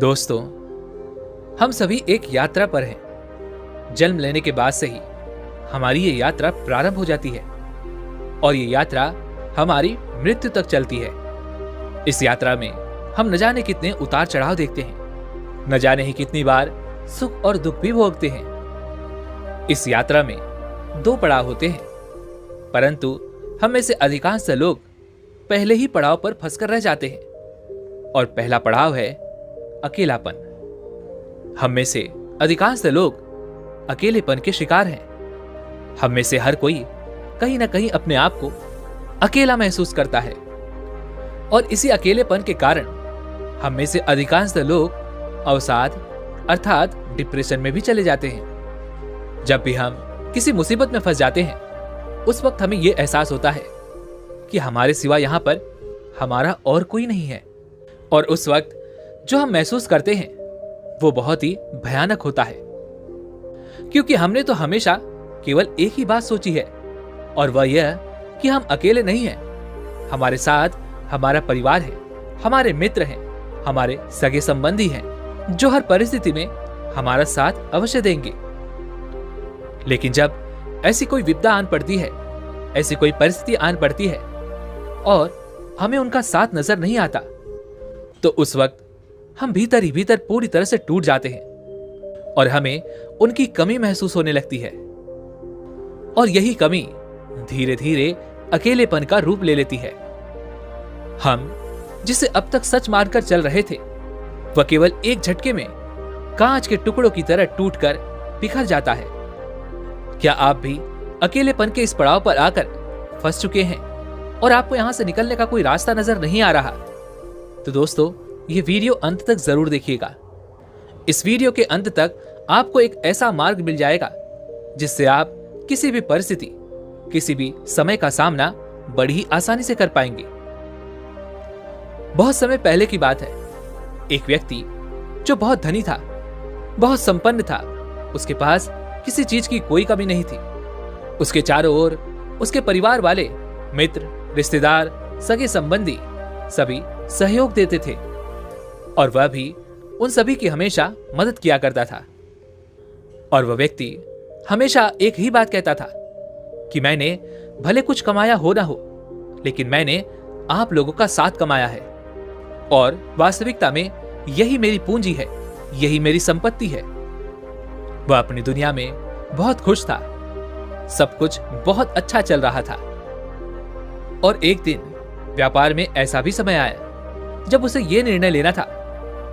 दोस्तों, हम सभी एक यात्रा पर हैं। जन्म लेने के बाद से ही हमारी ये यात्रा प्रारंभ हो जाती है और ये यात्रा हमारी मृत्यु तक चलती है। इस यात्रा में हम न जाने कितने उतार चढ़ाव देखते हैं, न जाने ही कितनी बार सुख और दुख भी भोगते हैं। इस यात्रा में 2 पड़ाव होते हैं, परंतु हम में से अधिकांश लोग पहले ही पड़ाव पर फंसकर रह जाते हैं और पहला पड़ाव है अकेलापन। हम में से अधिकांश लोग अकेलेपन के शिकार हैं। हम में से हर कोई कहीं ना कहीं अपने आप को अकेला महसूस करता है और इसी अकेलेपन के कारण हम में से अधिकांश लोग अवसाद अर्थात डिप्रेशन में भी चले जाते हैं। जब भी हम किसी मुसीबत में फंस जाते हैं, उस वक्त हमें यह एहसास होता है कि हमारे सिवा यहां पर हमारा और कोई नहीं है, और उस वक्त जो हम महसूस करते हैं वो बहुत ही भयानक होता है, क्योंकि हमने तो हमेशा केवल एक ही बात सोची है, और वह यह कि हम अकेले नहीं हैं। हमारे साथ हमारा परिवार है, हमारे मित्र हैं, हमारे सगे संबंधी हैं, जो हर परिस्थिति में हमारा साथ अवश्य देंगे। लेकिन जब ऐसी कोई विपदा आन पड़ती है, ऐसी कोई परिस्थिति आन पड़ती है और हमें उनका साथ नजर नहीं आता, तो उस वक्त हम भीतर ही भीतर पूरी तरह से टूट जाते हैं और हमें उनकी कमी महसूस होने लगती है। और यही कमी धीरे धीरे अकेलेपन का रूप ले लेती है। हम जिसे अब तक सच मानकर चल रहे थे, वह केवल एक झटके में कांच के टुकड़ों की तरह टूटकर बिखर जाता है। क्या आप भी अकेलेपन के इस पड़ाव पर आकर फंस चुके हैं और आपको यहां से निकलने का कोई रास्ता नजर नहीं आ रहा? तो दोस्तों, ये वीडियो अंत तक जरूर देखिएगा। इस वीडियो के अंत तक आपको एक ऐसा मार्ग मिल जाएगा जिससे आप किसी भी परिस्थिति, किसी भी समय का सामना बड़ी ही आसानी से कर पाएंगे। बहुत समय पहले की बात है। एक व्यक्ति जो बहुत धनी था, बहुत संपन्न था, उसके पास किसी चीज की कोई कमी नहीं थी। उसके चारों ओर उसके परिवार वाले, मित्र, रिश्तेदार, सगे संबंधी सभी सहयोग देते थे और वह भी उन सभी की हमेशा मदद किया करता था। और वह व्यक्ति हमेशा एक ही बात कहता था कि मैंने भले कुछ कमाया हो ना हो, लेकिन मैंने आप लोगों का साथ कमाया है और वास्तविकता में यही मेरी पूंजी है, यही मेरी संपत्ति है। वह अपनी दुनिया में बहुत खुश था, सब कुछ बहुत अच्छा चल रहा था। और एक दिन व्यापार में ऐसा भी समय आया जब उसे यह निर्णय लेना था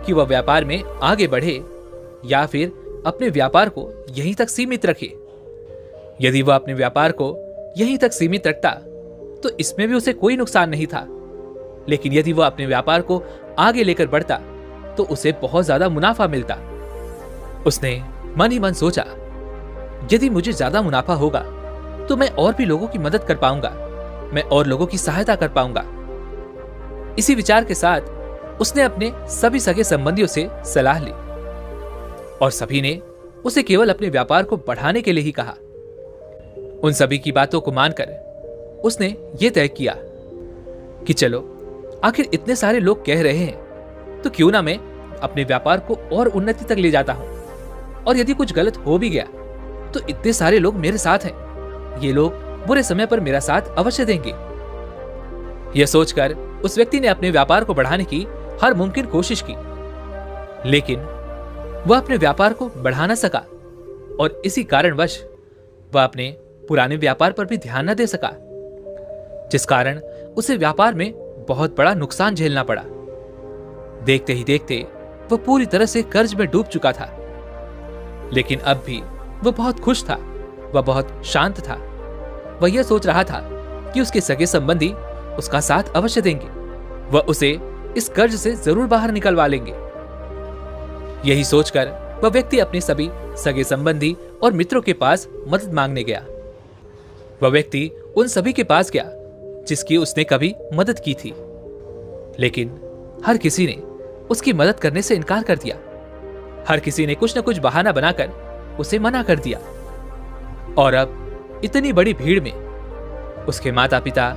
कि वह व्यापार में आगे बढ़े या फिर अपने व्यापार को यहीं तक सीमित रखे। यदि वह अपने व्यापार को यहीं तक सीमित रखता तो इसमें भी उसे कोई नुकसान नहीं था, लेकिन यदि वह अपने व्यापार को आगे लेकर बढ़ता तो उसे बहुत ज्यादा मुनाफा मिलता। उसने मन ही मन सोचा, यदि मुझे ज्यादा मुनाफा होगा तो मैं और भी लोगों की मदद कर पाऊंगा, मैं और लोगों की सहायता कर पाऊंगा। इसी विचार के साथ उसने अपने सभी सगे संबंधियों से सलाह ली और सभी ने उसे केवल अपने व्यापार को बढ़ाने के लिए ही कहा। उन सभी की बातों को मानकर उसने यह तय किया कि चलो, आखिर इतने सारे लोग कह रहे हैं तो क्यों ना मैं अपने व्यापार को और उन्नति तक ले जाता हूं, और यदि कुछ गलत हो भी गया तो इतने सारे लोग मेरे साथ हैं, ये लोग बुरे समय पर मेरा साथ अवश्य देंगे। यह सोचकर उस व्यक्ति ने अपने व्यापार को बढ़ाने की हर मुमकिन कोशिश की, लेकिन वह अपने व्यापार को बढ़ा न सका और इसी कारणवश वह अपने पुराने व्यापार पर भी ध्यान न दे सका, जिस कारण उसे व्यापार में बहुत बड़ा नुकसान झेलना पड़ा। देखते ही देखते वह पूरी तरह से कर्ज में डूब चुका था, लेकिन अब भी वह बहुत खुश था, वह बहुत शांत था। वह यह सोच रहा था कि उसके सगे संबंधी उसका साथ अवश्य देंगे, वह उसे इस कर्ज से जरूर बाहर निकलवा लेंगे। यही सोचकर वह व्यक्ति अपने सभी सगे संबंधी और मित्रों के पास मदद मांगने गया। वह व्यक्ति उन सभी के पास गया जिसकी उसने कभी मदद की थी, लेकिन हर किसी ने उसकी मदद करने से इनकार कर दिया। हर किसी ने कुछ न कुछ बहाना बनाकर उसे मना कर दिया। और अब इतनी बड़ी भीड़ में उसके माता पिता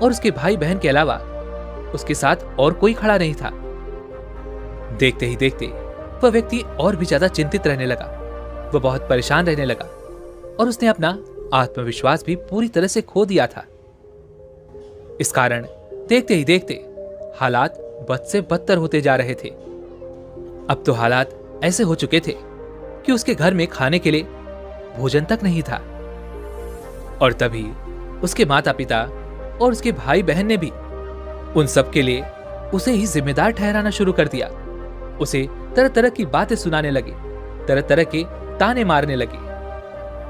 और उसके भाई बहन के अलावा उसके साथ और कोई खड़ा नहीं था। देखते ही देखते वह व्यक्ति और भी ज्यादा चिंतित रहने लगा। वह बहुत परेशान रहने लगा और उसने अपना आत्मविश्वास भी पूरी तरह से खो दिया था। इस कारण देखते ही देखते हालात बद से बदतर होते जा रहे थे। अब तो हालात ऐसे हो चुके थे कि उसके घर में खाने के लिए भोजन तक नहीं था। और तभी उसके माता पिता और उसके भाई बहन ने भी उन सब के लिए उसे ही जिम्मेदार ठहराना शुरू कर दिया। उसे तरह तरह की बातें सुनाने लगे, तरह तरह के ताने मारने लगे।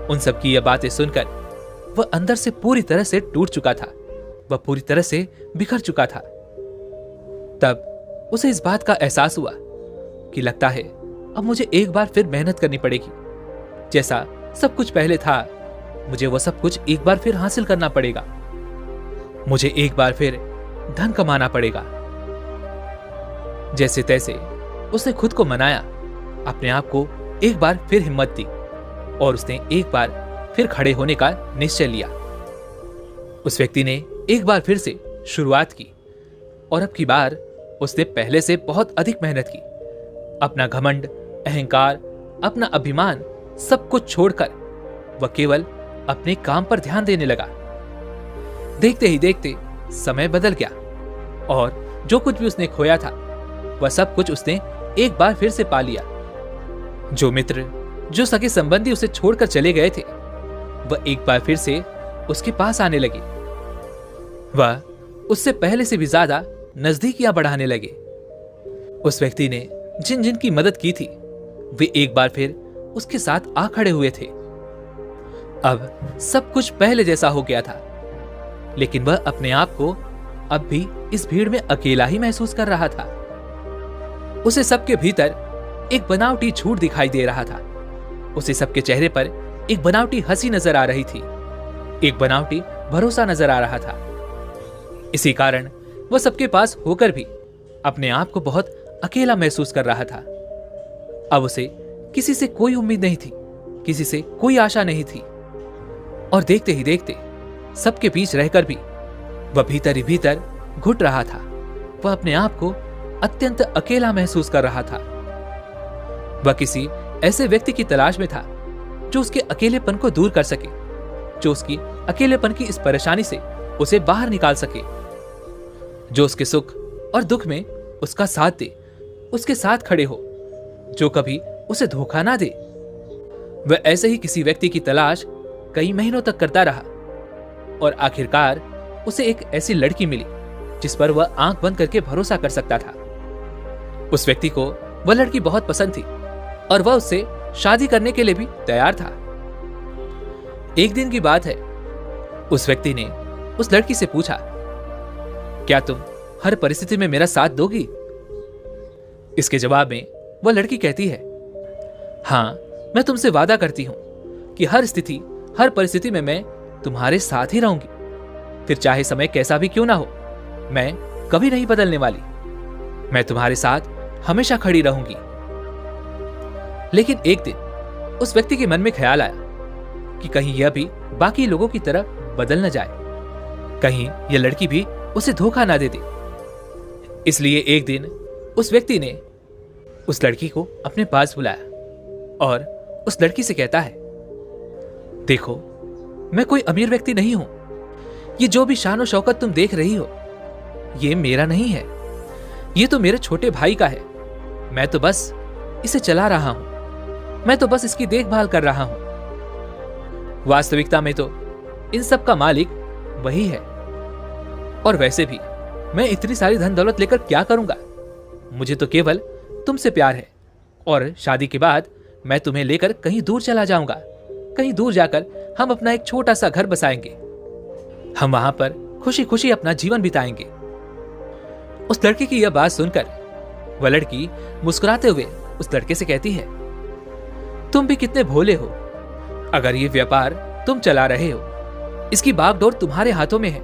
उन सब की यह बातें सुनकर वह अंदर से पूरी तरह से टूट चुका था। वह पूरी तरह से बिखर चुका था। तब उसे इस बात का एहसास हुआ कि लगता है अब मुझे एक बार फिर मेहनत करनी पड़ेगी। जैसा सब कुछ पहले था, मुझे वह सब कुछ एक बार फिर हासिल करना पड़ेगा। मुझे एक बार फिर धन कमाना पड़ेगा। जैसे तैसे उसने खुद को मनाया, अपने आप को एक बार फिर हिम्मत दी और उसने एक बार फिर खड़े होने का निश्चय लिया। उस व्यक्ति ने एक बार फिर से शुरुआत की और अब की बार उसने पहले से बहुत अधिक मेहनत की। अपना घमंड, अहंकार, अपना अभिमान सब कुछ छोड़कर वह केवल अपने काम पर ध्यान देने लगा। देखते ही देखते समय बदल गया और जो कुछ भी उसने खोया था वह सब कुछ उसने एक बार फिर से पा लिया। जो मित्र, जो सगे संबंधी उसे छोड़कर चले गए थे, वह एक बार फिर से उसके पास आने लगे। वह उससे पहले से भी ज्यादा नजदीकियां बढ़ाने लगे। उस व्यक्ति ने जिन जिन की मदद की थी, वे एक बार फिर उसके साथ आ खड़े हुए थे। अब सब कुछ पहले जैसा हो गया था, लेकिन वह अपने आप को अब भी इस भीड़ में अकेला ही महसूस कर रहा था। उसे सबके भीतर एक बनावटी झूठ दिखाई दे रहा था। उसे सबके चेहरे पर एक बनावटी हंसी नजर आ रही थी, एक बनावटी भरोसा नजर आ रहा था। इसी कारण वह सबके पास होकर भी अपने आप को बहुत अकेला महसूस कर रहा था। अब उसे किसी से कोई उम्मीद नहीं थी, किसी से कोई आशा नहीं थी। और देखते ही देखते सबके बीच रहकर भी वह भीतर ही भीतर घुट रहा था। वह अपने आप को अत्यंत अकेला महसूस कर रहा था। वह किसी ऐसे व्यक्ति की तलाश में था जो उसके अकेलेपन को दूर कर सके, जो उसकी अकेलेपन की इस परेशानी से उसे बाहर निकाल सके, जो उसके सुख और दुख में उसका साथ दे, उसके साथ खड़े हो, जो कभी उसे धोखा ना दे। वह ऐसे ही किसी व्यक्ति की तलाश कई महीनों तक करता रहा और आखिरकार उसे एक ऐसी लड़की मिली जिस पर वह आंख बंद करके भरोसा कर सकता था। उस व्यक्ति को वह लड़की बहुत पसंद थी और वह उससे शादी करने के लिए भी तैयार था। एक दिन की बात है, उस व्यक्ति ने उस लड़की से पूछा, क्या तुम हर परिस्थिति में मेरा साथ दोगी? इसके जवाब में वह लड़की कहती है, हाँ, मैं तुमसे वादा करती हूं कि हर स्थिति, हर परिस्थिति में मैं तुम्हारे साथ ही रहूंगी। फिर चाहे समय कैसा भी क्यों ना हो, मैं कभी नहीं बदलने वाली। मैं तुम्हारे साथ हमेशा खड़ी रहूंगी। लेकिन एक दिन उस व्यक्ति के मन में ख्याल आया कि कहीं यह भी बाकी लोगों की तरह बदल न जाए, कहीं यह लड़की भी उसे धोखा ना दे दे। इसलिए एक दिन उस व्यक्ति ने उस लड़की को अपने पास बुलाया और उस लड़की से कहता है, देखो, मैं कोई अमीर व्यक्ति नहीं हूं। ये जो भी शान और शौकत तुम देख रही हो, ये मेरा नहीं है। ये तो मेरे छोटे भाई का है। मैं तो बस इसे चला रहा हूं। मैं तो बस इसकी देखभाल कर रहा हूं। वास्तविकता में तो इन सब का मालिक वही है। और वैसे भी मैं इतनी सारी धन दौलत लेकर क्या करूंगा? मुझे तो केवल तुमसे प्यार है और शादी के बाद मैं तुम्हें लेकर कहीं दूर चला जाऊंगा। कहीं दूर जाकर हम अपना एक छोटा सा घर बसाएंगे। हम वहां पर खुशी खुशी अपना जीवन बिताएंगे। उस लड़के की यह बात सुनकर वह लड़की मुस्कुराते हुए उस लड़के से कहती है, तुम भी कितने भोले हो। अगर ये व्यापार तुम चला रहे हो, इसकी बागडोर तुम्हारे हाथों में है,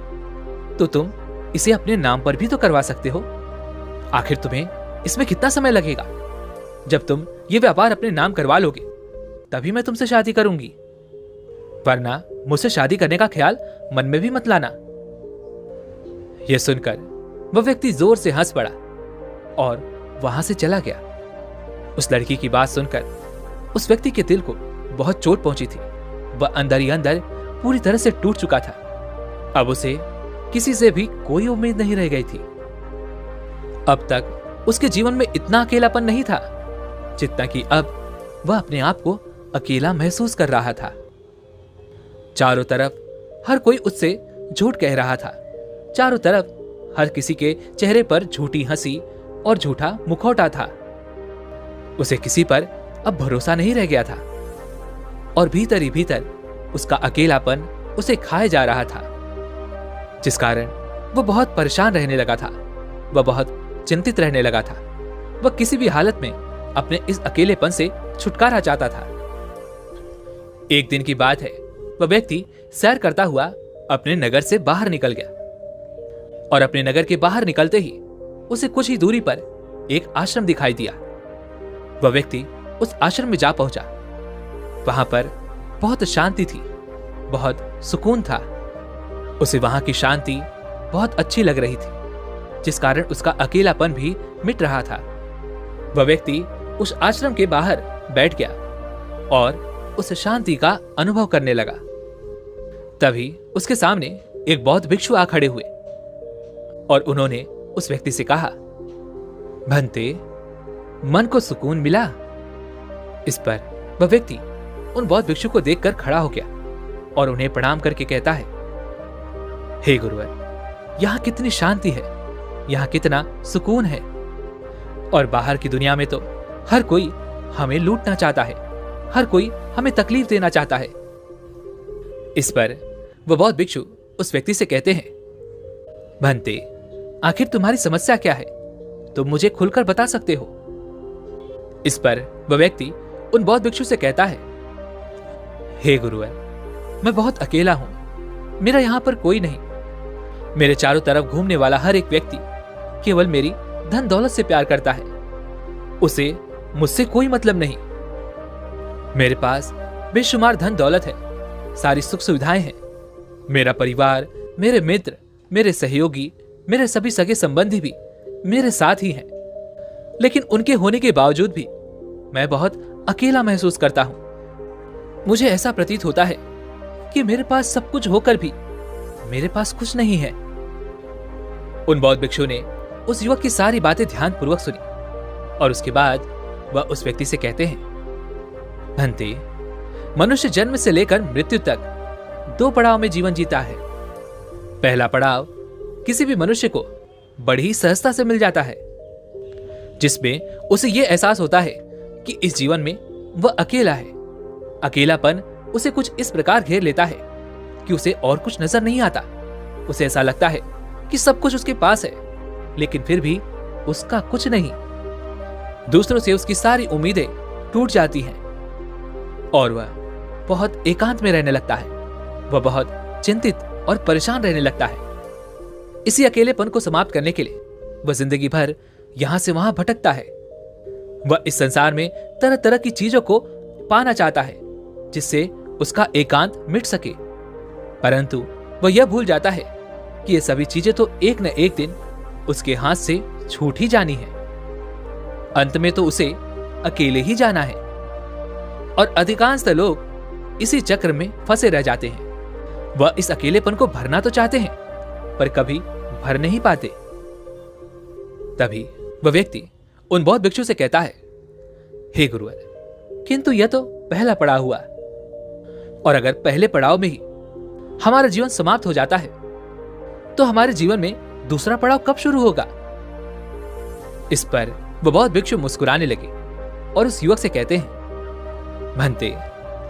तो तुम इसे अपने नाम पर भी तो करवा सकते हो। आखिर तुम्हें इसमें कितना समय लगेगा? जब तुम ये व्यापार अपने नाम करवा लोगे, तभी मैं तुमसे शादी करूंगी, वरना मुझसे शादी करने का ख्याल मन में भी मत लाना। यह सुनकर वह व्यक्ति जोर से हंस पड़ा और वहां से चला गया। उस लड़की की बात सुनकर उस व्यक्ति के दिल को बहुत चोट पहुंची थी। वह अंदर ही अंदर पूरी तरह से टूट चुका था। अब उसे किसी से भी कोई उम्मीद नहीं रह गई थी। अब तक उसके जीवन में इतना अकेलापन नहीं था जितना कि अब वह अपने आप को अकेला महसूस कर रहा था। चारों तरफ हर कोई उससे झूठ कह रहा था। चारों तरफ हर किसी के चेहरे पर झूठी हंसी और झूठा मुखौटा था। उसे किसी पर अब भरोसा नहीं रह गया था और भीतर ही भीतर उसका अकेलापन उसे खाए जा रहा था, जिस कारण वह बहुत परेशान रहने लगा था। वह बहुत चिंतित रहने लगा था। वह किसी भी हालत में अपने इस अकेलेपन से छुटकारा चाहता था। एक दिन की बात है, वह व्यक्ति सैर करता हुआ अपने नगर से बाहर निकल गया और अपने नगर के बाहर निकलते ही उसे कुछ ही दूरी पर एक आश्रम दिखाई दिया। वह व्यक्ति उस आश्रम में जा पहुंचा। वहां पर बहुत शांति थी, बहुत सुकून था। उसे वहां की शांति बहुत अच्छी लग रही थी, जिस कारण उसका अकेलापन भी मिट रहा था। वह व्यक्ति उस आश्रम के बाहर बैठ गया और उस शांति का अनुभव करने लगा। तभी उसके सामने एक बौद्ध भिक्षु आ खड़े हुए और उन्होंने उस व्यक्ति से कहा, भंते, मन को सुकून मिला? इस पर वह व्यक्ति उन बौद्ध भिक्षु को देखकर खड़ा हो गया और उन्हें प्रणाम करके कहता है, हे गुरुवर, यहां कितनी शांति है, यहां कितना सुकून है, और बाहर की दुनिया में तो हर कोई हमें लूटना चाहता है, हर कोई हमें तकलीफ देना चाहता है। इस पर वह बौद्ध भिक्षु उस व्यक्ति से कहते हैं, भंते, आखिर तुम्हारी समस्या क्या है? तुम मुझे खुलकर बता सकते हो। इस पर वह व्यक्ति उन बौद्ध भिक्षु से कहता है, हे गुरुवर, मैं बहुत अकेला हूं, मेरा यहां पर कोई नहीं। मेरे चारों तरफ घूमने वाला हर एक व्यक्ति केवल मेरी धन दौलत से प्यार करता है, उसे मुझसे कोई मतलब नहीं। मेरे पास बेशुमार धन दौलत है, सारी सुख सुविधाएं हैं। मेरा परिवार, मेरे मित्र, मेरे सहयोगी, मेरे सभी सगे संबंधी भी मेरे साथ ही हैं, लेकिन उनके होने के बावजूद भी मैं बहुत अकेला महसूस करता हूं। मुझे ऐसा प्रतीत होता है कि मेरे पास सब कुछ होकर भी मेरे पास कुछ नहीं है। उन बौद्ध भिक्षु ने उस युवक की सारी बातें ध्यानपूर्वक सुनी और उसके बाद वह उस व्यक्ति से कहते हैं, भंते, मनुष्य जन्म से लेकर मृत्यु तक 2 पड़ाव में जीवन जीता है। पहला पड़ाव किसी भी मनुष्य को बड़ी सहजता से मिल जाता है, जिसमें उसे यह एहसास होता है कि इस जीवन में वह अकेला है। अकेलापन उसे कुछ इस प्रकार घेर लेता है कि उसे और कुछ नजर नहीं आता। उसे ऐसा लगता है कि सब कुछ उसके पास है, लेकिन फिर भी उसका कुछ नहीं। दूसरों से उसकी सारी उम्मीदें टूट जाती हैं और वह बहुत एकांत में रहने लगता है। वह बहुत चिंतित और परेशान रहने लगता है। इसी अकेलेपन को समाप्त करने के लिए वह जिंदगी भर यहां से वहां भटकता है। वह इस संसार में तरह तरह की चीजों को पाना चाहता है जिससे उसका एकांत मिट सके, परंतु वह यह भूल जाता है कि ये सभी चीजें तो एक न एक दिन उसके हाथ से छूट ही जानी है। अंत में तो उसे अकेले ही जाना है और अधिकांश लोग इसी चक्र में फंसे रह जाते हैं। वह इस अकेलेपन को भरना तो चाहते हैं पर कभी भर नहीं पाते। तभी वह व्यक्ति उन बौद्ध भिक्षु से कहता है, हे गुरुवर, किंतु यह तो पहला पड़ाव हुआ, और अगर पहले पड़ाव में ही हमारा जीवन समाप्त हो जाता है तो हमारे जीवन में दूसरा पड़ाव कब शुरू होगा? इस पर वह बौद्ध भिक्षु मुस्कुराने लगे और उस युवक से कहते हैं, भंते,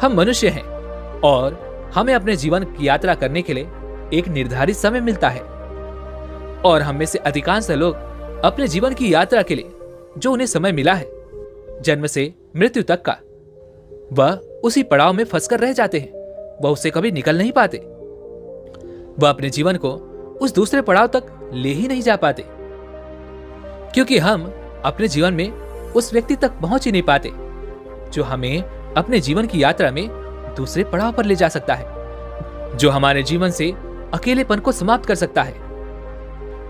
हम मनुष्य हैं और हमें अपने जीवन की यात्रा करने के लिए एक निर्धारित समय मिलता है, और हम में से अधिकांश लोग अपने जीवन की यात्रा के लिए जो उन्हें समय मिला है, जन्म से मृत्यु तक का, वह उसी पड़ाव में फंसकर रह जाते हैं। वह उससे कभी निकल नहीं पाते। वह अपने जीवन को उस दूसरे पड़ाव तक ले ही नहीं जा पाते, क्योंकि हम अपने जीवन में उस व्यक्ति तक पहुंच ही नहीं पाते जो हमें अपने जीवन की यात्रा में दूसरे पड़ाव पर ले जा सकता है, जो हमारे जीवन से अकेलेपन को समाप्त कर सकता है।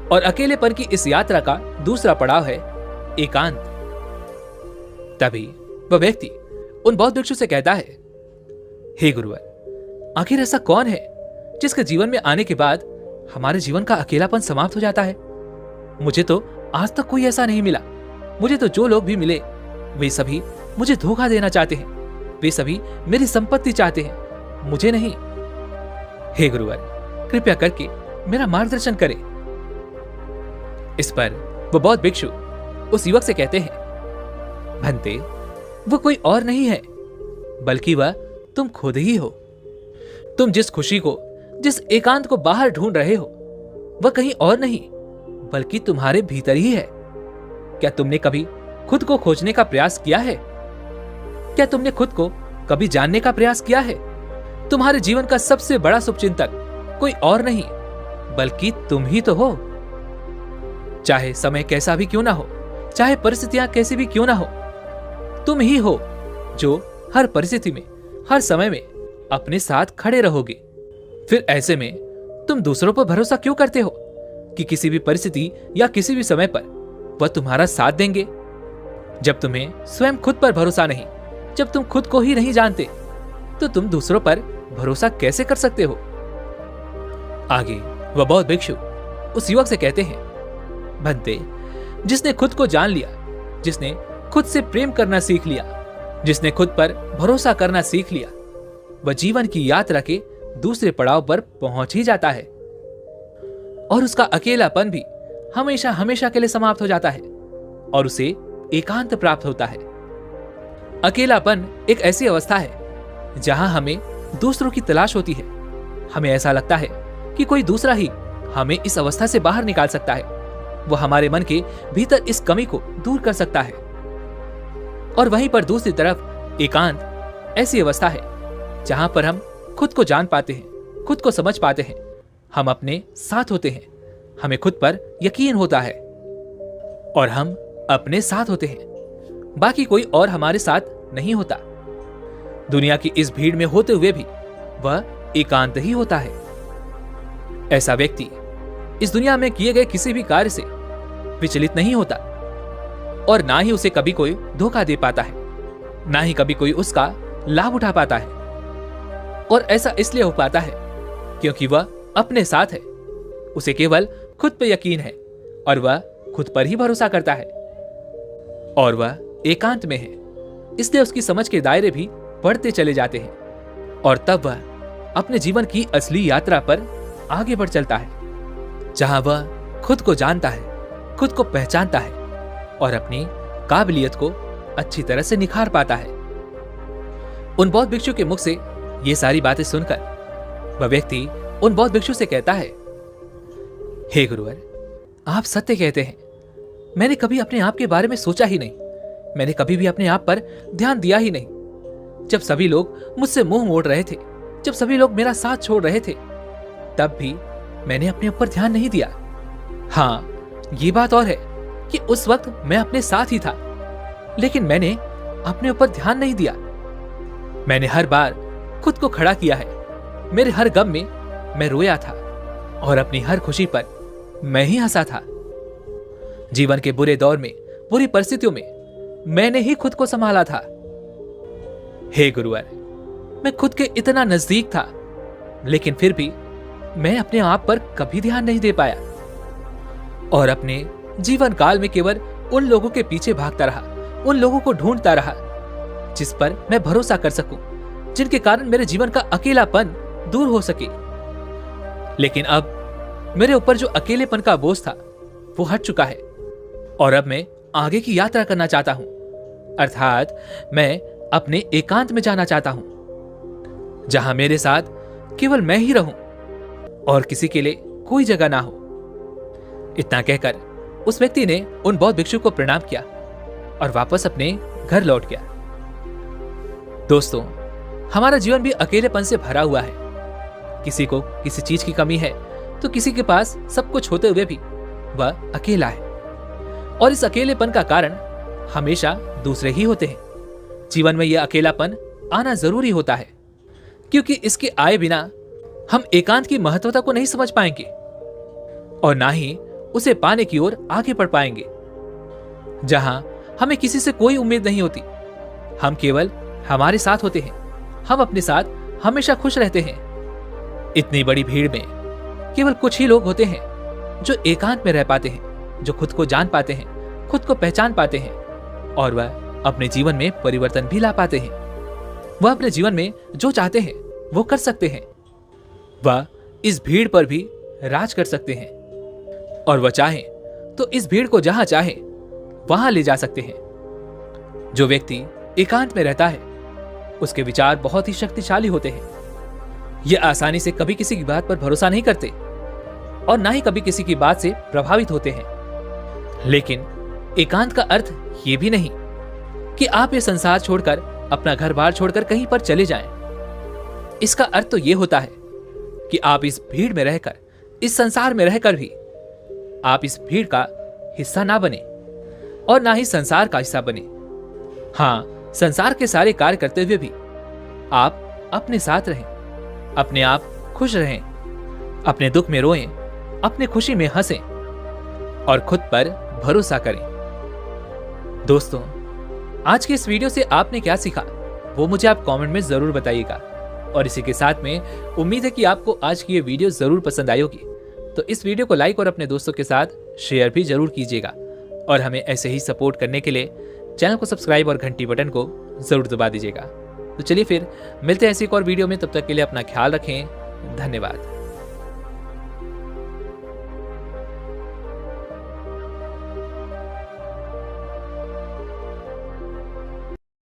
और अकेलेपन की इस यात्रा का दूसरा पड़ाव है एकांत। तभी वह व्यक्ति उन बौद्ध भिक्षु से कहता है, हे गुरुवर, आखिर ऐसा कौन है जिसके जीवन में आने के बाद हमारे जीवन का अकेलापन समाप्त हो जाता है? मुझे तो आज तक कोई ऐसा नहीं मिला। मुझे तो जो लोग भी मिले वे सभी मुझे धोखा देना चाहते हैं। वे सभी मेरी संपत्ति चाहते हैं, मुझे नहीं। हे गुरुवर, कृपया करके मेरा मार्गदर्शन करें। इस पर वह बौद्ध भिक्षु उस युवक से कहते हैं, भंते, वो कोई और नहीं है बल्कि वह तुम खुद ही हो। तुम जिस खुशी को, जिस एकांत को बाहर ढूंढ रहे हो, वह कहीं और नहीं बल्कि तुम्हारे भीतर ही है। क्या तुमने कभी खुद को खोजने का प्रयास किया है? क्या तुमने खुद को कभी जानने का प्रयास किया है? तुम्हारे जीवन का सबसे बड़ा शुभचिंतक कोई और नहीं बल्कि तुम ही तो हो। चाहे समय कैसा भी क्यों ना हो, चाहे परिस्थितियां कैसी भी क्यों ना हो, तुम ही हो जो हर परिस्थिति में, हर समय में अपने साथ खड़े रहोगे। फिर ऐसे में तुम दूसरों पर भरोसा क्यों करते हो कि किसी भी परिस्थिति या किसी भी समय पर वह तुम्हारा साथ देंगे? जब तुम्हें स्वयं खुद पर भरोसा नहीं, जब तुम खुद को ही नहीं जानते, तो तुम दूसरों पर भरोसा कैसे कर सकते हो? आगे वह बौद्ध भिक्षु उस युवक से कहते हैं, भंते, जिसने खुद को जान लिया, जिसने खुद से प्रेम करना सीख लिया, जिसने खुद पर भरोसा करना सीख लिया, वह जीवन की यात्रा के दूसरे पड़ाव पर पहुंच ही जाता है और उसका अकेलापन भी हमेशा हमेशा के लिए समाप्त हो जाता है और उसे एकांत प्राप्त होता है। अकेलापन एक ऐसी अवस्था है जहां हमें दूसरों की तलाश होती है। हमें ऐसा लगता है कि कोई दूसरा ही हमें इस अवस्था से बाहर निकाल सकता है। वह हमारे मन के भीतर इस कमी को दूर कर सकता है। और वहीं पर दूसरी तरफ एकांत ऐसी अवस्था है जहां पर हम खुद को जान पाते हैं, खुद को समझ पाते हैं, हम अपने साथ होते हैं, हमें खुद पर यकीन होता है और हम अपने साथ होते हैं। बाकी कोई और हमारे साथ नहीं होता। दुनिया की इस भीड़ में होते हुए भी वह एकांत ही होता है। ऐसा व्यक्ति इस दुनिया में किए गए किसी भी कार्य से विचलित नहीं होता और ना ही उसे कभी कोई धोखा दे पाता है, ना ही कभी कोई उसका लाभ उठा पाता है। और ऐसा इसलिए हो पाता है क्योंकि वह अपने साथ है। उसे केवल खुद पर यकीन है और वह खुद पर ही भरोसा करता है और वह एकांत में है। इसलिए उसकी समझ के दायरे भी बढ़ते चले जाते हैं और तब वह अपने जीवन की असली यात्रा पर आगे बढ़ चलता है, जहां वह खुद को जानता है, खुद को पहचानता है और अपनी काबिलियत को अच्छी तरह से निखार पाता है। उन बौद्ध भिक्षु के मुख से ये सारी बातें सुनकर वह व्यक्ति उन बौद्ध भिक्षु से कहता है, हे गुरुवर, आप सत्य कहते हैं। मैंने कभी अपने आप के बारे में सोचा ही नहीं। मैंने कभी भी अपने आप पर ध्यान दिया ही नहीं। जब सभी लोग मुझसे मुंह मोड़ रहे थे, जब सभी लोग मेरा साथ छोड़ रहे थे, तब भी मैंने अपने ऊपर ध्यान नहीं दिया। हाँ, ये बात और है कि उस वक्त मैं अपने साथ ही था, लेकिन मैंने अपने ऊपर ध्यान नहीं दिया। मैंने हर बार खुद को खड़ा किया है। मेरे हर गम में मैं रोया था और अपनी हर खुशी पर मैं ही हंसा था। जीवन के बुरे दौर में, बुरी परिस्थितियों में मैंने ही खुद को संभाला था। हे गुरुवर, मैं खुद के इतना नजदीक था, लेकिन फिर भी मैं अपने आप पर कभी ध्यान नहीं दे पाया और अपने जीवन काल में केवल उन लोगों के पीछे भागता रहा, उन लोगों को ढूंढता रहा जिस पर मैं भरोसा कर सकूं, जिनके कारण मेरे जीवन का अकेलापन दूर हो सके। लेकिन अब मेरे ऊपर जो अकेलेपन का बोझ था वो हट चुका है और अब मैं आगे की यात्रा करना चाहता हूं, अर्थात मैं अपने एकांत में जाना चाहता हूं, जहां मेरे साथ केवल मैं ही रहूं और किसी के लिए कोई जगह ना हो। इतना कहकर उस व्यक्ति ने उन बौद्ध भिक्षु को प्रणाम किया और वापस अपने घर लौट गया। दोस्तों, हमारा जीवन भी अकेलेपन से भरा हुआ है। किसी को किसी चीज की कमी है तो किसी के पास सब कुछ होते हुए भी वह अकेला है और इस अकेलेपन का कारण हमेशा दूसरे ही होते हैं। जीवन में यह अकेलापन आना जरूरी होता है क्योंकि इसके आए बिना हम एकांत की महत्वता को नहीं समझ पाएंगे और ना ही उसे पाने की ओर आगे बढ़ पाएंगे। जहां हमें किसी से कोई उम्मीद नहीं होती, हम केवल हमारे साथ होते हैं, हम अपने साथ हमेशा खुश रहते हैं। इतनी बड़ी भीड़ में केवल कुछ ही लोग होते हैं जो एकांत में रह पाते हैं, जो खुद को जान पाते हैं, खुद को पहचान पाते हैं और वह अपने जीवन में परिवर्तन भी ला पाते हैं। वह अपने जीवन में जो चाहते हैं वो कर सकते हैं। वह इस भीड़ पर भी राज कर सकते हैं और वह चाहे तो इस भीड़ को जहां चाहे वहां ले जा सकते हैं। जो व्यक्ति एकांत में रहता है उसके विचार बहुत ही शक्तिशाली होते हैं। ये आसानी से कभी किसी की बात पर भरोसा नहीं करते और ना ही कभी किसी की बात से प्रभावित होते हैं। लेकिन एकांत का अर्थ ये भी नहीं कि आप ये संसार छोड़कर, अपना घर बार छोड़कर कहीं पर चले जाएं। इसका अर्थ तो ये होता है कि आप इस भीड़ में रहकर, इस संसार में रहकर भी आप इस भीड़ का हिस्सा ना बने और ना ही संसार का हिस्सा बने। हाँ, संसार के सारे कार्य करते हुए भी आप अपने साथ रहें, अपने आप खुश रहें, अपने दुख में रोएं, अपने खुशी में हंसें और खुद पर भरोसा करें। दोस्तों, आज की इस वीडियो से आपने क्या सीखा वो मुझे आप कमेंट में जरूर बताइएगा। और इसी के साथ में उम्मीद है कि आपको आज की ये वीडियो जरूर पसंद आई होगी। तो इस वीडियो को लाइक और अपने दोस्तों के साथ शेयर भी जरूर कीजिएगा और हमें ऐसे ही सपोर्ट करने के लिए चैनल को सब्सक्राइब और घंटी बटन को जरूर दबा दीजिएगा। तो चलिए फिर मिलते हैं ऐसी एक और वीडियो में। तब तक के लिए अपना ख्याल रखें। धन्यवाद।